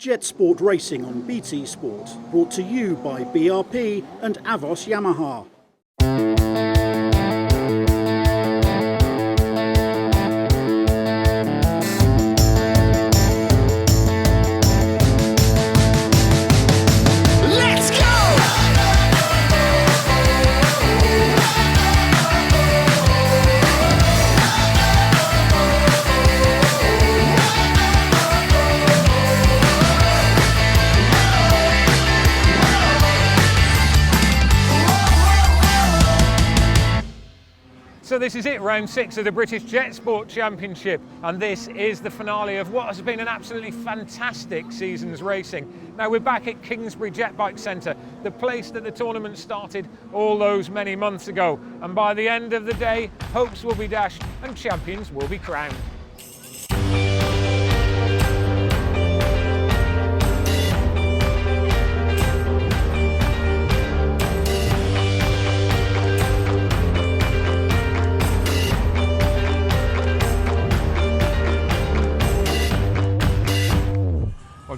Jet Sport Racing on BT Sport, brought to you by BRP and Avos Yamaha. So this is it, round 6 of the British Jet Sport Championship, and this is the finale of what has been an absolutely fantastic season's racing. Now we're back at Kingsbury JetBike Centre, the place that the tournament started all those many months ago, and by the end of the day, hopes will be dashed and champions will be crowned.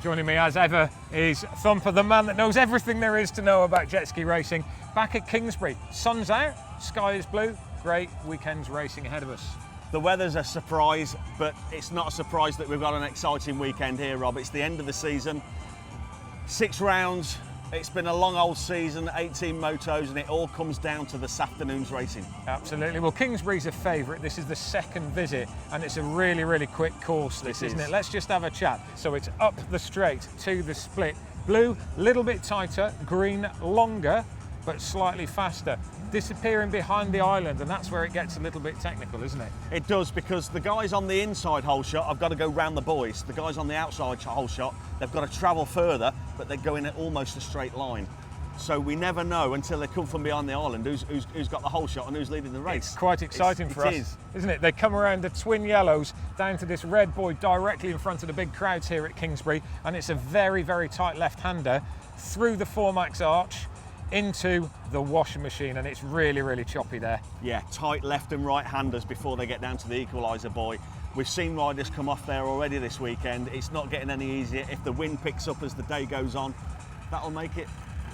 Joining me as ever is Thumper, the man that knows everything there is to know about jet ski racing. Back at Kingsbury, sun's out, sky is blue, great weekend's racing ahead of us. The weather's a surprise, but it's not a surprise that we've got an exciting weekend here, Rob. It's the end of the season, 6 rounds, it's been a long old season, 18 motos, and it all comes down to this afternoon's racing. Absolutely. Well, Kingsbury's a favourite. This is the second visit, and it's a really, really quick course, this, isn't it? Let's just have a chat. So it's up the straight to the split. Blue, a little bit tighter, green, longer, but slightly faster. Disappearing behind the island, and that's where it gets a little bit technical, isn't it? It does, because the guys on the inside hole shot have got to go round the buoys. The guys on the outside hole shot, they've got to travel further, but they're going at almost a straight line. So we never know until they come from behind the island who's got the hole shot and who's leading the race. It's quite exciting for us, isn't it? They come around the twin yellows down to this red buoy directly in front of the big crowds here at Kingsbury, and it's a very, very tight left-hander through the Formax arch into the washing machine, and it's really, really choppy there. Yeah, tight left and right handers before they get down to the equaliser buoy. We've seen riders come off there already this weekend. It's not getting any easier. If the wind picks up as the day goes on, that'll make it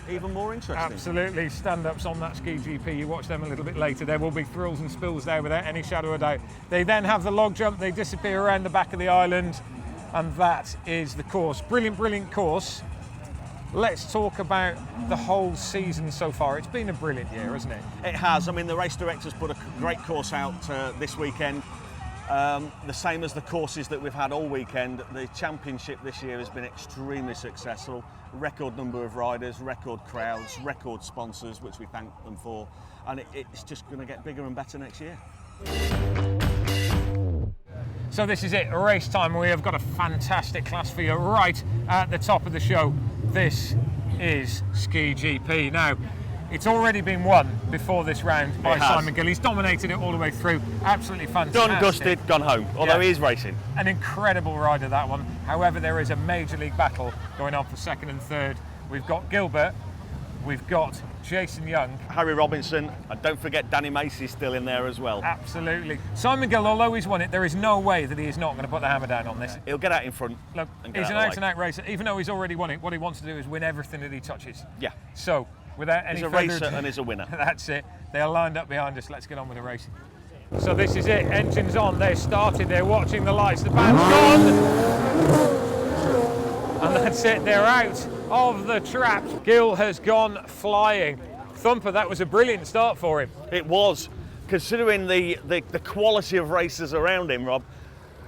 even more interesting. Absolutely. Stand-ups on that ski GP, you watch them a little bit later. There will be thrills and spills there without any shadow of doubt. They then have the log jump, they disappear around the back of the island, and that is the course. Brilliant, brilliant course. Let's talk about the whole season so far. It's been a brilliant year, hasn't it? It has. I mean, the race directors put a great course out this weekend. The same as the courses that we've had all weekend. The championship this year has been extremely successful. Record number of riders, record crowds, record sponsors, which we thank them for. And it's just going to get bigger and better next year. So this is it, race time. We have got a fantastic class for you right at the top of the show. This is Ski GP. Now, it's already been won before this round by Simon Gill. He's dominated it all the way through. Absolutely fantastic. Done, dusted, gone home, although he is racing. An incredible rider, that one. However, there is a major league battle going on for second and third. We've got Gilbert, we've got Jason Young, Harry Robinson, and don't forget Danny Macy's still in there as well. Absolutely. Simon Gill, although he's won it, there is no way that he is not going to put the hammer down on this. He'll get out in front. Look, he's an out-and-out racer. Even though he's already won it, what he wants to do is win everything that he touches. Yeah. So, without any further ado, he's a racer and he's a winner. That's it. They are lined up behind us. Let's get on with the racing. So this is it. Engines on. They're started. They're watching the lights. The band's gone. And that's it. They're out of the trap. Gill has gone flying. Thumper, that was a brilliant start for him. It was. Considering the quality of racers around him, Rob,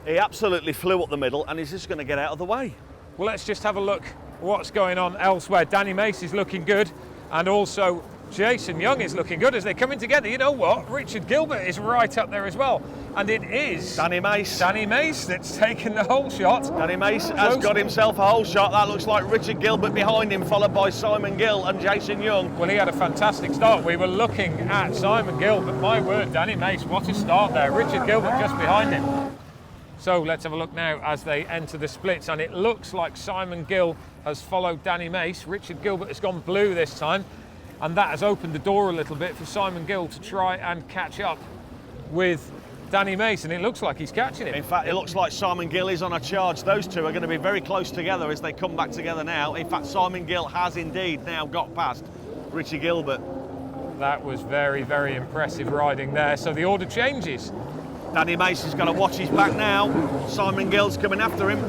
he absolutely flew up the middle and he's just going to get out of the way. Well, let's just have a look what's going on elsewhere. Danny Mace is looking good, and also Jason Young is looking good as they're coming together. You know what? Richard Gilbert is right up there as well. And it is Danny Mace that's taken the hole shot. Danny Mace has got himself a hole shot. That looks like Richard Gilbert behind him, followed by Simon Gill and Jason Young. Well, he had a fantastic start. We were looking at Simon Gill, but my word, Danny Mace, what a start there. Richard Gilbert just behind him. So let's have a look now as they enter the splits, and it looks like Simon Gill has followed Danny Mace. Richard Gilbert has gone blue this time, and that has opened the door a little bit for Simon Gill to try and catch up with Danny Mason. It looks like he's catching him. In fact, it looks like Simon Gill is on a charge. Those two are going to be very close together as they come back together now. In fact, Simon Gill has indeed now got past Richie Gilbert. That was very, very impressive riding there. So the order changes. Danny Mason's got to watch his back now. Simon Gill's coming after him.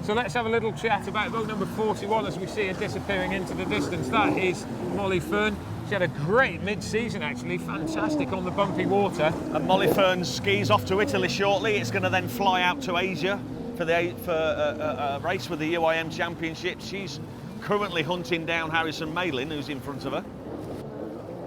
So let's have a little chat about boat number 41 as we see her disappearing into the distance. That is Molly Fern. She had a great mid-season actually, fantastic on the bumpy water. And Molly Fern skis off to Italy shortly. It's going to then fly out to Asia for a race with the UIM Championship. She's currently hunting down Harrison Malin, who's in front of her.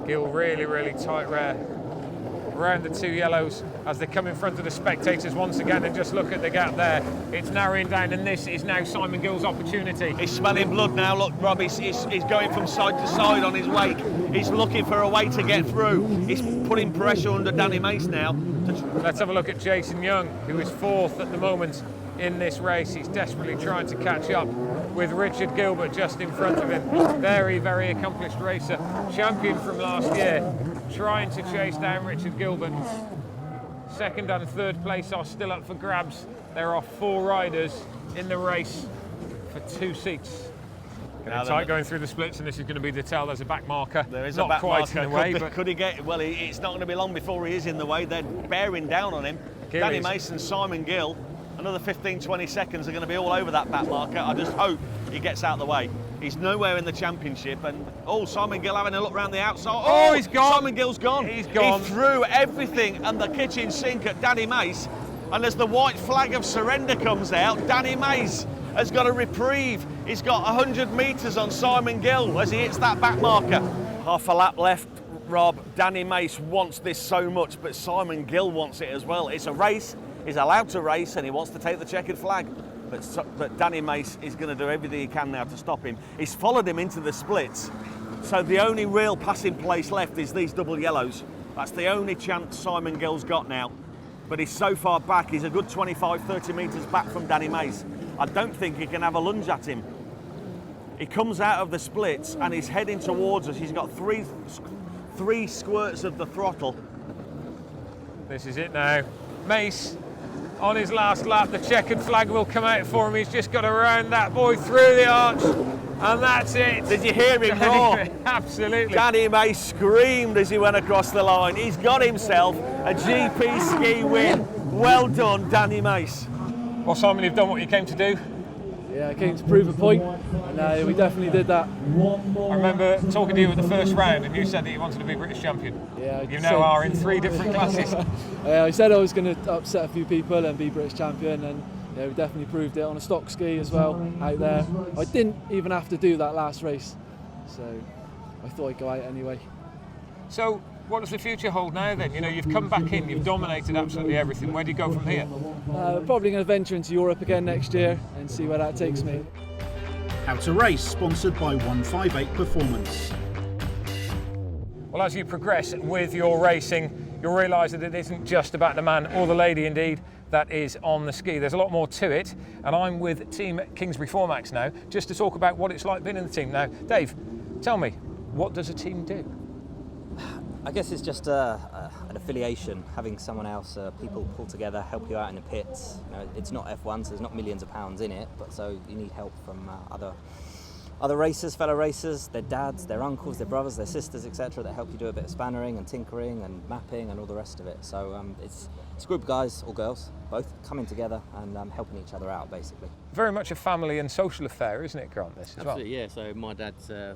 Gill really, really tight around the two yellows as they come in front of the spectators once again, and just look at the gap there. It's narrowing down, and this is now Simon Gill's opportunity. He's smelling blood now. Look, Rob, he's going from side to side on his wake. He's looking for a way to get through. He's putting pressure under Danny Mace now. Let's have a look at Jason Young, who is fourth at the moment in this race. He's desperately trying to catch up with Richard Gilbert just in front of him. Very, very accomplished racer, champion from last year, trying to chase down Richard Gilbert. Second and third place are still up for grabs. There are 4 riders in the race for 2 seats. Tight going through the splits, and this is going to be the tell. There's a back marker. There is not a back quite marker. in the way, but could he get? Well, it's not going to be long before he is in the way. They're bearing down on him. Danny Mason, Simon Gill. Another 15-20 seconds are going to be all over that back marker. I just hope he gets out of the way. He's nowhere in the championship, and Simon Gill having a look round the outside. Oh, he's gone. Simon Gill's gone. He's gone. He threw everything and the kitchen sink at Danny Mace, and as the white flag of surrender comes out, Danny Mace has got a reprieve. He's got 100 metres on Simon Gill as he hits that back marker. Half a lap left, Rob. Danny Mace wants this so much, but Simon Gill wants it as well. It's a race. He's allowed to race, and he wants to take the checkered flag. But Danny Mace is going to do everything he can now to stop him. He's followed him into the splits, so the only real passing place left is these double yellows. That's the only chance Simon Gill's got now. But he's so far back, he's a good 25, 30 metres back from Danny Mace. I don't think he can have a lunge at him. He comes out of the splits and he's heading towards us. He's got three squirts of the throttle. this is it now. Mace on his last lap, the checkered flag will come out for him. He's just got to round that boy through the arch, and that's it. Did you hear him roar? Absolutely. Danny Mace screamed as he went across the line. He's got himself a GP ski win. Well done, Danny Mace. Well, Simon, you've done what you came to do. Yeah, I came to prove a point, and we definitely did that. I remember talking to you at the first round, and you said that you wanted to be British champion. Yeah, you now are in 3 different classes. I said I was going to upset a few people and be British champion, and we definitely proved it on a stock ski as well out there. I didn't even have to do that last race, so I thought I'd go out anyway. So, what does the future hold now then? You know, you've come back in, you've dominated absolutely everything. Where do you go from here? Probably going to venture into Europe again next year and see where that takes me. How to Race, sponsored by 158 Performance. Well, as you progress with your racing, you'll realise that it isn't just about the man, or the lady indeed, that is on the ski. There's a lot more to it, and I'm with Team Kingsbury Formax now, just to talk about what it's like being in the team. Now, Dave, tell me, what does a team do? I guess it's just an affiliation, having someone else, people pull together, help you out in the pits. You know, it's not F1, so there's not millions of pounds in it, but so you need help from other racers, fellow racers, their dads, their uncles, their brothers, their sisters, etc., that help you do a bit of spannering and tinkering and mapping and all the rest of it. So it's a group of guys or girls, both coming together and helping each other out, basically. Very much a family and social affair, isn't it, Grant, this as well? Absolutely, yeah. So my dad's a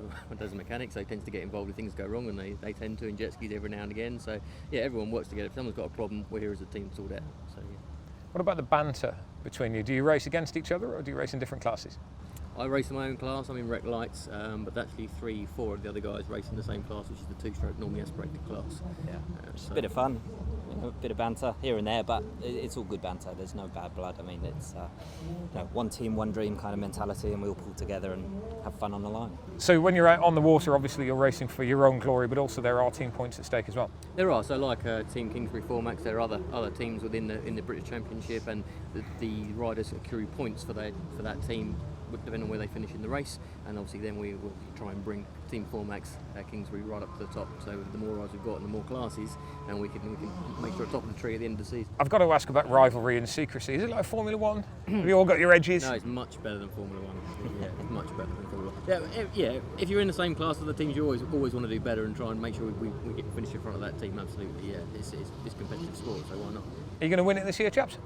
mechanic, so he tends to get involved if things go wrong, and they tend to in jet skis every now and again. So yeah, everyone works together. If someone's got a problem, we're here as a team to sort it out. So yeah. What about the banter between you? Do you race against each other, or do you race in different classes? I race in my own class, I'm in rec lights, but actually 3-4 of the other guys race in the same class, which is the 2-stroke normally aspirated class. Yeah, it's a bit of fun, a bit of banter here and there, but it's all good banter. There's no bad blood. I mean, it's one team, one dream kind of mentality, and we all pull together and have fun on the line. So when you're out on the water, obviously you're racing for your own glory, but also there are team points at stake as well. There are, so like Team Kingsbury Formax, there are other teams within the British Championship, and the riders accrue points for that team depending on where they finish in the race, and obviously then we will try and bring Team Formax Kingsbury right up to the top. So the more rides we've got and the more classes, and we can make sure we're top of the tree at the end of the season. I've got to ask about rivalry and secrecy. Is it like Formula One? Have you all got your edges? No, it's much better than Formula One. Yeah, it's much better than Formula One. Yeah. If you're in the same class as the teams, you always want to do better and try and make sure we finish in front of that team. Absolutely, yeah. It's competitive sport, so why not? Are you going to win it this year, chaps?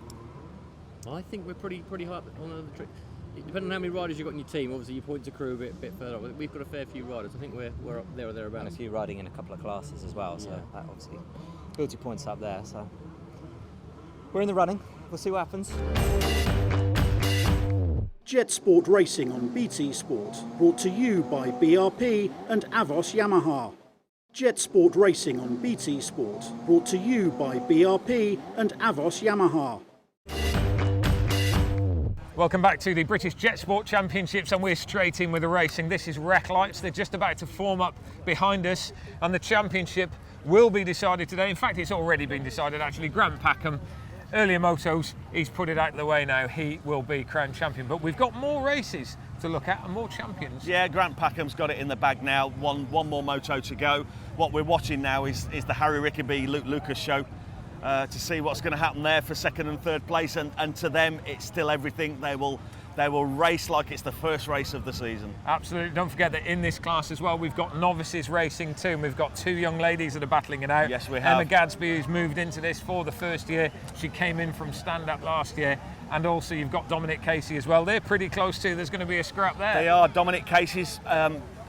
I think we're pretty high up on the trip. Depending on how many riders you've got in your team, obviously you point to crew a bit further up. We've got a fair few riders. I think we're up there or thereabouts. And a few riding in a couple of classes as well, so that obviously builds your points up there. So we're in the running. We'll see what happens. Jet Sport Racing on BT Sport, brought to you by BRP and Avos Yamaha. Jet Sport Racing on BT Sport, brought to you by BRP and Avos Yamaha. Welcome back to the British Jet Sport Championships, and we're straight in with the racing. This is Wreck Lights. They're just about to form up behind us, and the championship will be decided today. In fact, it's already been decided actually. Grant Packham, earlier motos, he's put it out of the way now. He will be crowned champion, but we've got more races to look at and more champions. Yeah, Grant Packham's got it in the bag now. One more moto to go. What we're watching now is the Harry Rickaby Luke Lucas show. To see what's going to happen there for second and third place, and to them it's still everything. They will race like it's the first race of the season. Absolutely. Don't forget that in this class as well we've got novices racing too, and we've got two young ladies that are battling it out. Yes, we have. Emma Gadsby, who's moved into this for the first year. She came in from stand-up last year, and also you've got Dominic Casey as well. They're pretty close too. There's going to be a scrap there. They are. Dominic Casey's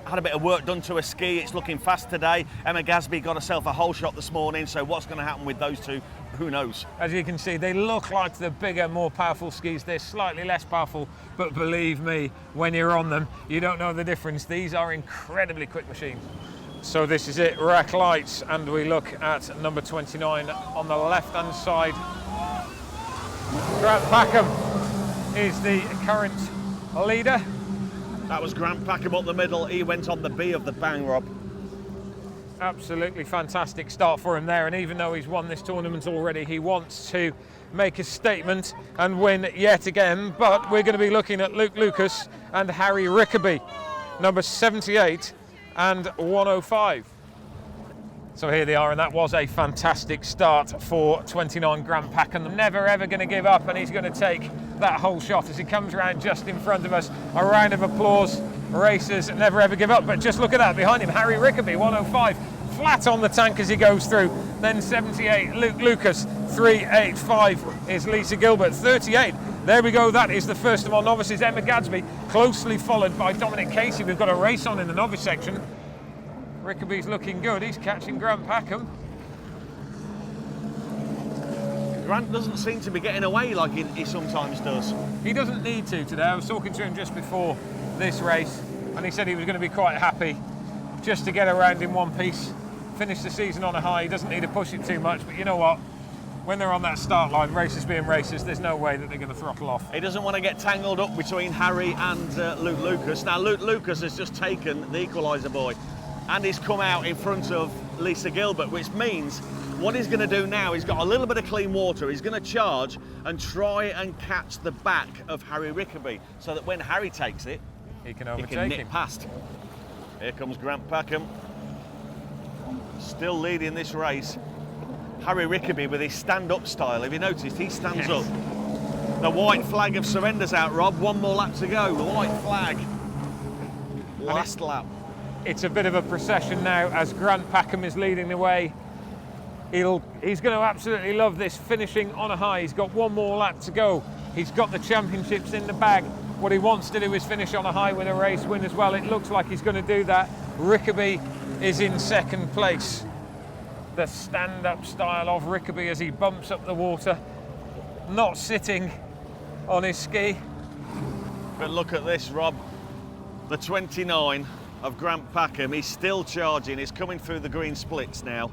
had a bit of work done to her ski. It's looking fast today. Emma Gadsby got herself a whole shot this morning, so what's going to happen with those two, who knows? As you can see, they look like the bigger, more powerful skis. They're slightly less powerful, but believe me, when you're on them, you don't know the difference. These are incredibly quick machines. So this is it, Wreck Lights, and we look at number 29 on the left-hand side. Grant Packham is the current leader. That was Grant Packham up the middle. He went on the B of the bang, Rob. Absolutely fantastic start for him there, and even though he's won this tournament already, he wants to make a statement and win yet again. But we're going to be looking at Luke Lucas and Harry Rickaby, number 78 and 105. So here they are, and that was a fantastic start for 29 Grant Packham. Never ever going to give up, and he's going to take that whole shot as he comes around just in front of us. A round of applause. Racers never ever give up, but just look at that behind him. Harry Rickaby, 105, flat on the tank as he goes through. Then 78, Luke Lucas, 385 is Lisa Gilbert, 38. There we go, that is the first of our novices, Emma Gadsby, closely followed by Dominic Casey. We've got a race on in the novice section. Rickaby's looking good, he's catching Grant Packham. Grant doesn't seem to be getting away like he sometimes does. He doesn't need to today. I was talking to him just before this race, and he said he was going to be quite happy just to get around in one piece, finish the season on a high. He doesn't need to push it too much, but you know what? When they're on that start line, racers being racers, there's no way that they're going to throttle off. He doesn't want to get tangled up between Harry and Luke Lucas. Now, Luke Lucas has just taken the equaliser boy, and he's come out in front of Lisa Gilbert, which means what he's going to do now, he's got a little bit of clean water. He's going to charge and try and catch the back of Harry Rickaby, so that when Harry takes it, he can he overtake can nip him. past. Here comes Grant Packham, still leading this race. Harry Rickaby with his stand-up style. Have you noticed? He stands up. The white flag of surrender's out, Rob. One more lap to go. The white flag. Last lap. It's a bit of a procession now as Grant Packham is leading the way. He's going to absolutely love this, finishing on a high. He's got one more lap to go. He's got the championships in the bag. What he wants to do is finish on a high with a race win as well. It looks like he's going to do that. Rickaby is in second place. The stand-up style of Rickaby as he bumps up the water, not sitting on his ski. But look at this, Rob. The 29 of Grant Packham, he's still charging. He's coming through the green splits now.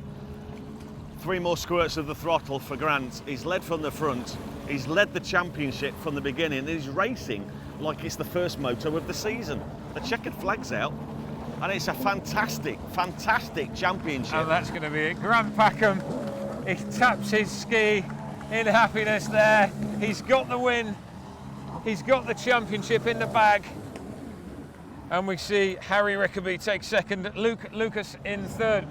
3 more squirts of the throttle for Grant. He's led from the front. He's led the championship from the beginning, and he's racing like it's the first moto of the season. The checkered flag's out, and it's a fantastic, fantastic championship. And that's going to be it. Grant Packham, he taps his ski in happiness there. He's got the win. He's got the championship in the bag. And we see Harry Rickaby take second, Lucas in third.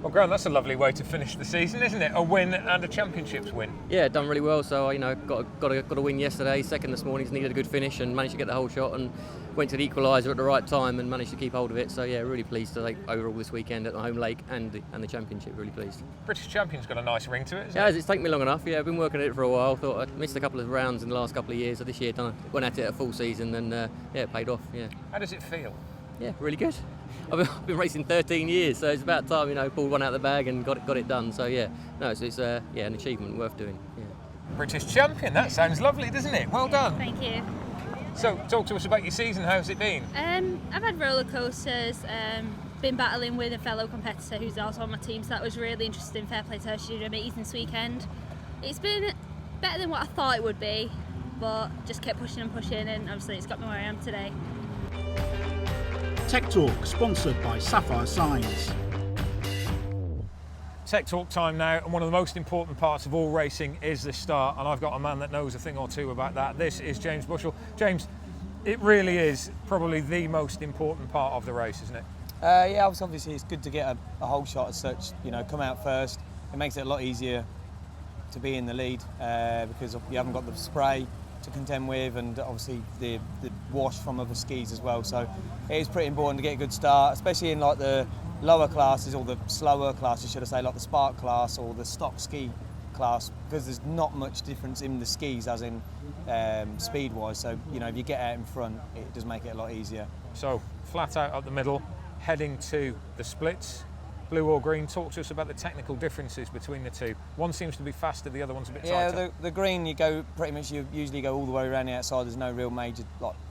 Well, Graham, that's a lovely way to finish the season, isn't it? A win and a championships win. Yeah, done really well. So got a win yesterday. Second this morning, needed a good finish and managed to get the whole shot and went to the equaliser at the right time and managed to keep hold of it. So yeah, really pleased to take overall this weekend at the home lake and the championship. Really pleased. British champion's got a nice ring to it, Yeah, it's taken me long enough. Yeah, I've been working at it for a while. Thought I'd missed a couple of rounds in the last couple of years. So this year, went at it a full season and it paid off. Yeah. How does it feel? Yeah, really good. I've been racing 13 years, so it's about time, pulled one out of the bag and got it done. So yeah, no, it's an achievement worth doing. Yeah. British champion, that sounds lovely, doesn't it? Well done. Thank you. So, talk to us about your season. How's it been? I've had roller coasters. Been battling with a fellow competitor who's also on my team, so that was really interesting. Fair play to her. She did amazing this weekend. It's been better than what I thought it would be, but just kept pushing and pushing, and obviously it's got me where I am today. Tech Talk, sponsored by Sapphire Signs. Tech Talk time now, and one of the most important parts of all racing is the start, and I've got a man that knows a thing or two about that. This is James Bushell. James, it really is probably the most important part of the race, isn't it? Yeah, obviously it's good to get a whole shot as such, come out first. It makes it a lot easier to be in the lead because you haven't got the spray to contend with, and obviously the wash from other skis as well. So it is pretty important to get a good start, especially in like the lower classes, or the slower classes, should I say, like the Spark class or the stock ski class, because there's not much difference in the skis as in speed wise. So if you get out in front, it does make it a lot easier. So flat out up the middle, heading to the splits. Blue or green, talk to us about the technical differences between the two. One seems to be faster, the other one's a bit tighter. Yeah, the green you usually go all the way around the outside. There's no real major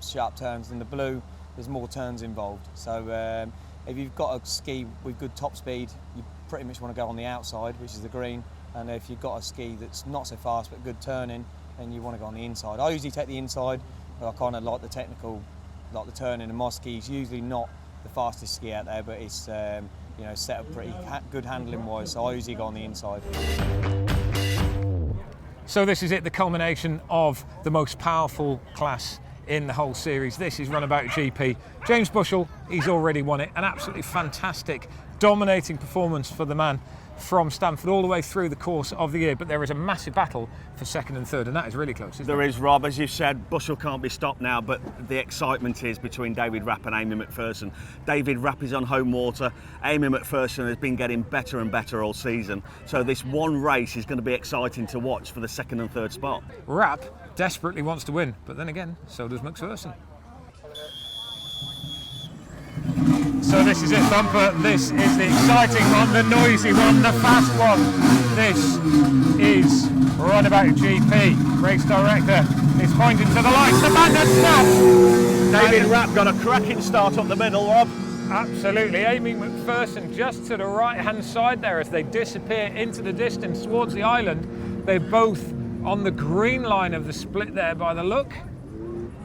sharp turns. In the blue, there's more turns involved. So if you've got a ski with good top speed, you pretty much want to go on the outside, which is the green. And if you've got a ski that's not so fast but good turning, then you want to go on the inside. I usually take the inside, but I kind of like the technical, like the turning. And my ski's usually not the fastest ski out there, but it's set up pretty good handling wise, so I usually go on the inside. So this is it, the culmination of the most powerful class in the whole series. This is Runabout GP. James Bushell, he's already won it. An absolutely fantastic, dominating performance for the man from Stamford all the way through the course of the year, but there is a massive battle for second and third, and that is really close, isn't There it? is, Rob. As you said, Bushell can't be stopped now, but the excitement is between David Rapp and Amy McPherson. David Rapp is on home water. Amy McPherson has been getting better and better all season, so this one race is going to be exciting to watch for the second and third spot. Rapp desperately wants to win, but then again, so does McPherson. So this is it, Thumper. This is the exciting one, the noisy one, the fast one. This is Runabout GP. Race director is pointing to the lights. The man that's stopped. David Rapp got a cracking start up the middle, Rob. Absolutely. Amy McPherson just to the right-hand side there as they disappear into the distance towards the island. They're both on the green line of the split there by the look.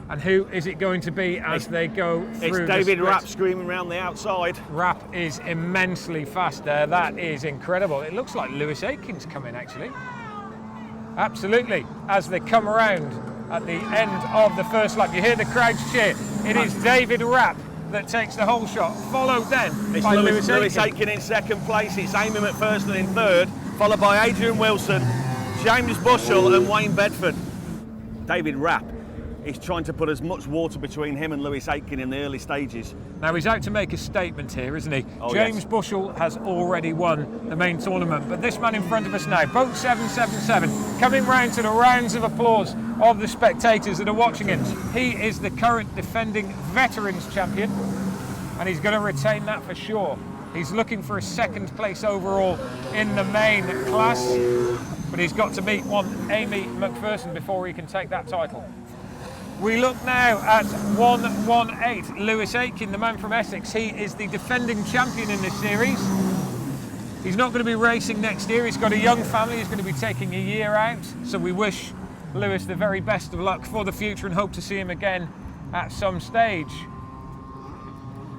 And who is it going to be as they go through? It's David Rapp screaming around the outside. Rapp is immensely fast there. That is incredible. It looks like Lewis Aitkins coming actually. Absolutely. As they come around at the end of the first lap, you hear the crowds cheer. It is David Rapp that takes the whole shot, followed then It's by Lewis Aitkins. Aitken in second place. It's Amy McPherson in third, followed by Adrian Wilson, James Bushell and Wayne Bedford. David Rapp is trying to put as much water between him and Lewis Aitken in the early stages. Now he's out to make a statement here, isn't he? Oh, James yes. Bushell has already won the main tournament, but this man in front of us now, boat 777, coming round to the rounds of applause of the spectators that are watching him. He is the current defending veterans champion, and he's going to retain that for sure. He's looking for a second place overall in the main class, but he's got to meet one Amy McPherson before he can take that title. We look now at 118, Lewis Aitken, the man from Essex. He is the defending champion in this series. He's not going to be racing next year. He's got a young family. He's going to be taking a year out. So we wish Lewis the very best of luck for the future and hope to see him again at some stage.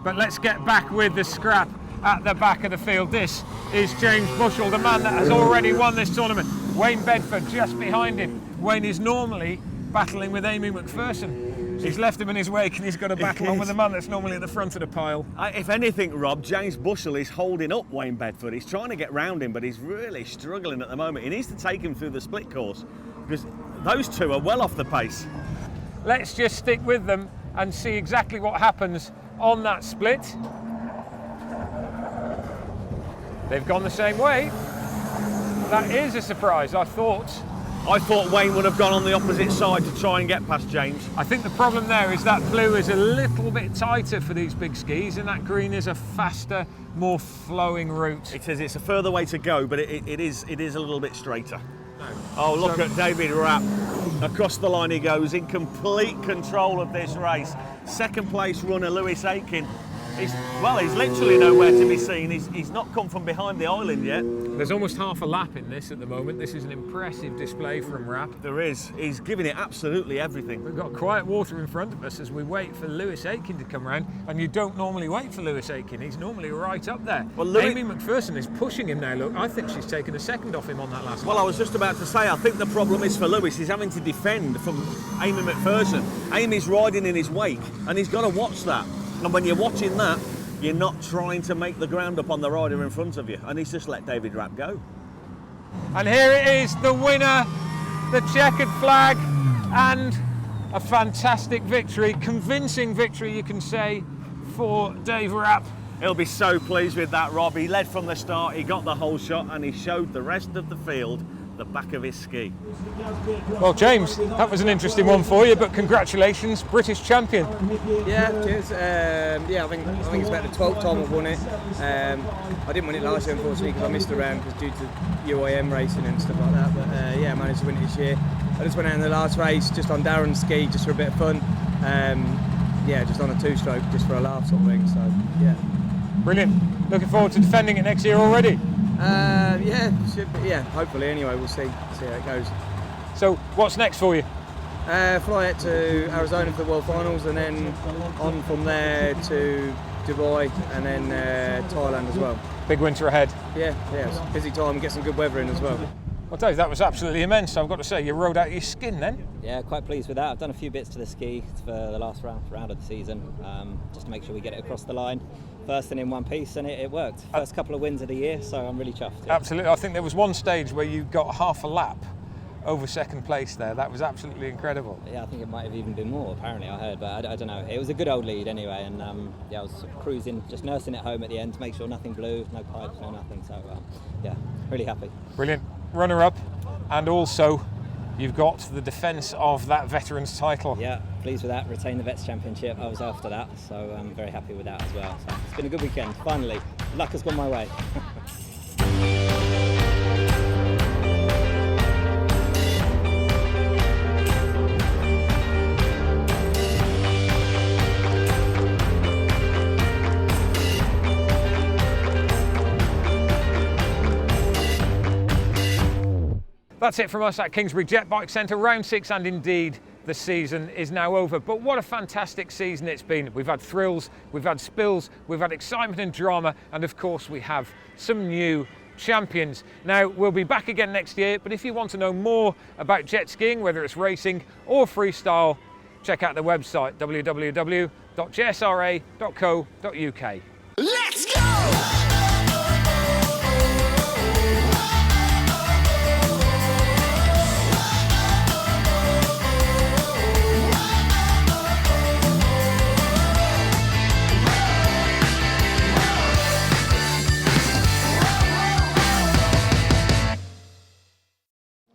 But let's get back with the scrap at the back of the field. This is James Bushell, the man that has already won this tournament. Wayne Bedford just behind him. Wayne is normally battling with Amy McPherson. He's left him in his wake and he's got to battle on with the man that's normally at the front of the pile. If anything, Rob, James Bushell is holding up Wayne Bedford. He's trying to get round him, but he's really struggling at the moment. He needs to take him through the split course because those two are well off the pace. Let's just stick with them and see exactly what happens on that split. They've gone the same way. That is a surprise, I thought. Wayne would have gone on the opposite side to try and get past James. I think the problem there is that blue is a little bit tighter for these big skis and that green is a faster, more flowing route. It is. It's a further way to go, but it is a little bit straighter. Oh, look at David Rapp. Across the line he goes, in complete control of this race. Second place runner Lewis Aiken. He's literally nowhere to be seen. He's not come from behind the island yet. There's almost half a lap in this at the moment. This is an impressive display from Rapp. There is. He's giving it absolutely everything. We've got quiet water in front of us as we wait for Lewis Aiken to come round, and you don't normally wait for Lewis Aiken. He's normally right up there. Well, Amy McPherson is pushing him now. Look, I think she's taken a second off him on that last lap. Well, I was just about to say, I think the problem is for Lewis, he's having to defend from Amy McPherson. Amy's riding in his wake, and he's got to watch that. And when you're watching that, you're not trying to make the ground up on the rider in front of you, and he's just let David Rapp go. And here it is, the winner, the checkered flag, and a fantastic victory, convincing victory you can say, for Dave Rapp. He'll be so pleased with that, Rob. He led from the start, he got the whole shot, and he showed the rest of the field the back of his ski. Well, James, that was an interesting one for you, but congratulations, British champion. Yeah, cheers. I think it's about the 12th time I've won it. I didn't win it last year, unfortunately, because I missed a round due to UIM racing and stuff like that. But I managed to win it this year. I just went out in the last race, just on Darren's ski, just for a bit of fun. Just on a two-stroke, just for a laugh sort of thing. So, yeah. Brilliant. Looking forward to defending it next year already. Hopefully. Anyway, we'll see how it goes. So, what's next for you? Fly out to Arizona for the World Finals, and then on from there to Dubai, and then Thailand as well. Big winter ahead. Yeah, it's a busy time. Get some good weather in as well. Well, Dave, that was absolutely immense. I've got to say, you rode out your skin then. Yeah, quite pleased with that. I've done a few bits to the ski for the last round of the season, just to make sure we get it across the line. First and in one piece, and it worked. First couple of wins of the year, so I'm really chuffed. Yeah. Absolutely. I think there was one stage where you got half a lap over second place there. That was absolutely incredible. Yeah, I think it might have even been more, apparently, I heard, but I don't know. It was a good old lead anyway, and I was cruising, just nursing it home at the end to make sure nothing blew, no pipes, no nothing, so really happy. Brilliant. Runner-up, and also you've got the defence of that veterans title. Yeah, pleased with that. Retain the Vets Championship. I was after that, so I'm very happy with that as well. So it's been a good weekend, finally. Luck has gone my way. That's it from us at Kingsbury JetBike Centre. Round 6 and indeed the season is now over. But what a fantastic season it's been. We've had thrills, we've had spills, we've had excitement and drama, and of course we have some new champions. Now, we'll be back again next year, but if you want to know more about jet skiing, whether it's racing or freestyle, check out the website www.jsra.co.uk. Let's go!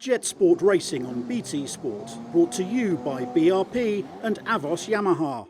Jet Sport Racing on BT Sport, brought to you by BRP and Avos Yamaha.